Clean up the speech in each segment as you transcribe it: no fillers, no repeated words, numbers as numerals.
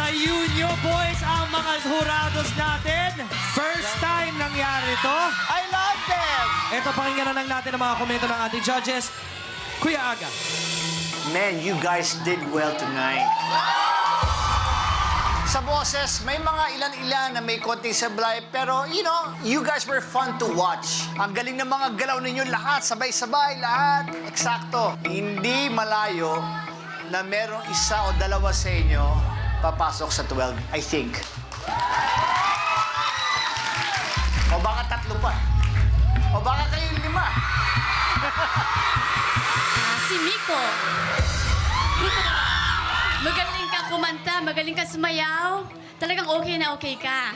Ayun boys, ang mga hurados natin. First time nangyari to. I love them! Ito, pakinggan na lang natin ang mga komento ng ating judges. Kuya Aga. Man, you guys did well tonight. Sa boses, may mga ilan-ilan na may konting sablay, pero, you know, you guys were fun to watch. Ang galing ng mga galaw ninyo, lahat, sabay-sabay, lahat. Eksakto. Hindi malayo na merong isa o dalawa sa inyo papasok sa 12, I think. O baka tatlo pa. O baka kayong 5. Si Miko. Magaling ka kumanta, magaling ka sumayaw. Talagang okay na okay ka.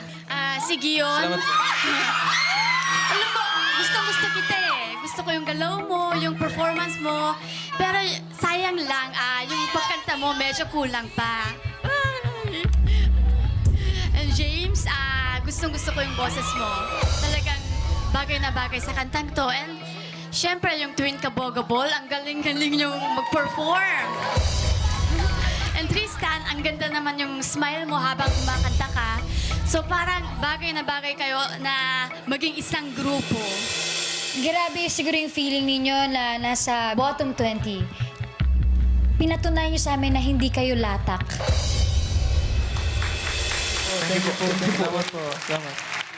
Si Gion. Alam mo, gusto kita eh. Gusto ko yung galaw mo, yung performance mo. Pero sayang lang, yung pagkanta mo medyo kulang pa. And James, gustong-gusto ko yung boses mo. Talagang bagay na bagay sa kantang to. And syempre, yung Twin Kabogabol, ang galing-galing yung mag-perform. And Tristan, ang ganda naman yung smile mo habang kumakanta ka. So parang bagay na bagay kayo na maging isang grupo. Grabe siguro yung feeling ninyo na nasa bottom 20. Pinatunayan nyo sa amin na hindi kayo latak.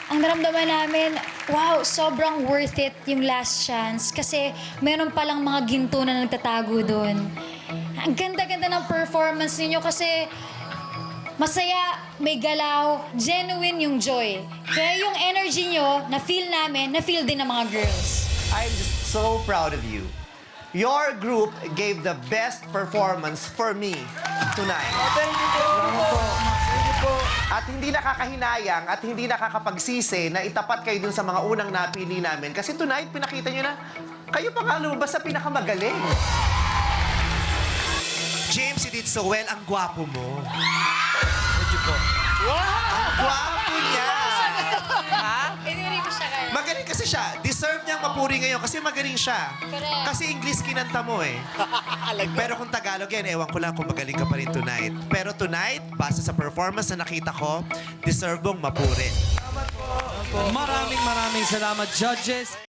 Ang naramdaman namin, wow, sobrang worth it yung last chance. Kasi meron palang mga ginto na nagtatago doon. Ang ganda-ganda ng performance ninyo kasi masaya, may galaw, genuine yung joy. Kaya yung energy nyo, na-feel namin, na-feel din ng mga girls. I'm just so proud of you. Your group gave the best performance for me tonight. Thank you po. At hindi nakakahinayang at hindi nakakapagsisi na itapat kayo dun sa mga unang napili namin. Kasi tonight, pinakita nyo na kayo pa nga lumabas sa pinakamagaling. James, you did so well. Ang gwapo mo. Thank you po. Ang gwapo niya. Pinuri ko siya kayo. Magaling kasi siya. Deserve niyang mapuri ngayon kasi magaling siya. Correct. Kasi English kinanta mo eh. Pero kung Tagalog yan, ewan ko lang kung magaling ka pa rin tonight. Pero tonight, base sa performance na nakita ko, deserve mong mapuri. Maraming salamat, judges.